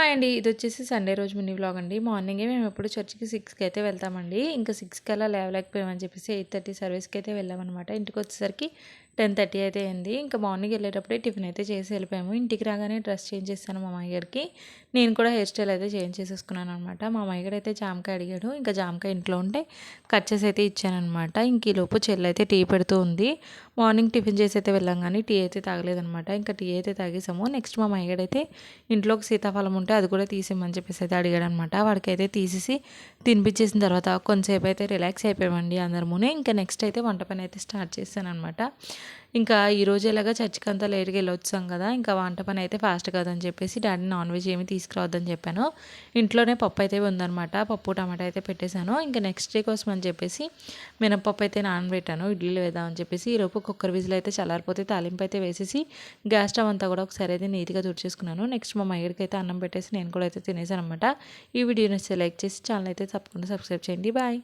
Hi అండి. ఇదొచ్చేసి Sunday రోజు mini vlog అండి. మార్నింగే మేమెప్పుడు చర్చ్‌కి 6కి అయితే వెళ్తామండి. ఇంకా 6 కల్లా లేవలేకపోయామని చెప్పేసి 8:30 సర్వీస్‌కైతే వెళ్ళామనమాట. ఇంటికొచ్చేసరికి 10:30 అయితే అయింది. ఇంకా మార్నింగ్ వెళ్ళేటప్పుడే టిఫిన్ అయితే చేసి వెళ్ళిపోయాము. ఇంటికి రాగానే డ్రెస్ చేంజ్ చేశాను మా మామయ్య గారికి. నేను కూడా హెయిర్ స్టైల్ అయితే చేంజ్ చేసేసుకున్నాననమాట. మా మామయ్య గారు అయితే జామకాయ అడిగాడు. ఇంకా జామకాయ ఇంట్లో ఉంటే కట్ చేసి అయితే ఇచ్చాననమాట. ఇంక ఈలోపు చెల్లయితే టీ పెడుతూ ఉంది. మార్నింగ్ టిఫిన్ చేసి అయితే వెళ్ళాం కానీ టీ అయితే తాగలేదనమాట. ఇంకా టీ అయితే తాగేసాము. నెక్స్ట్ మా మామయ్య గారైతే ఇంట్లో ఒక సీతాఫలం ఉంటే అది కూడా తీసిమ్మని చెప్పేసి అయితే అడిగాడనమాట. వాడికైతే తీసేసి తినిపించేసిన తర్వాత కొంతసేపు అయితే రిలాక్స్ అయిపోయామండి అందరమునే. ఇంకా నెక్స్ట్ అయితే వంట పని అయితే స్టార్ట్ చేశాననమాట. ఇంకా ఈరోజు ఎలాగా చర్చికి అంతా లేట్గా వెళ్ళొచ్చాం కదా, ఇంకా వంట పని అయితే ఫాస్ట్ కాదని చెప్పేసి డాడీ నాన్ వెజ్ ఏమి తీసుకురావద్దని చెప్పాను. ఇంట్లోనే పప్పు అయితే ఉందనమాట. పప్పు టమాటా అయితే పెట్టేశాను. ఇంకా నెక్స్ట్ డే కోసం అని చెప్పేసి మినపప్పు అయితే నానబెట్టాను ఇడ్లీలు వేద్దామని చెప్పేసి. ఈలోపు కుక్కర్ విజిల్ అయితే చల్లారిపోతే తాలింపు అయితే వేసేసి గ్యాస్ స్టవ్ అంతా కూడా ఒకసారి అయితే నీట్గా తుడిచేసుకున్నాను. నెక్స్ట్ మా మయ్యడికి అయితే అన్నం పెట్టేసి నేను కూడా అయితే తినేసాను అనమాట. ఈ వీడియో నచ్చితే లైక్ చేసి ఛానల్ అయితే తప్పకుండా సబ్స్క్రైబ్ చేయండి. బాయ్.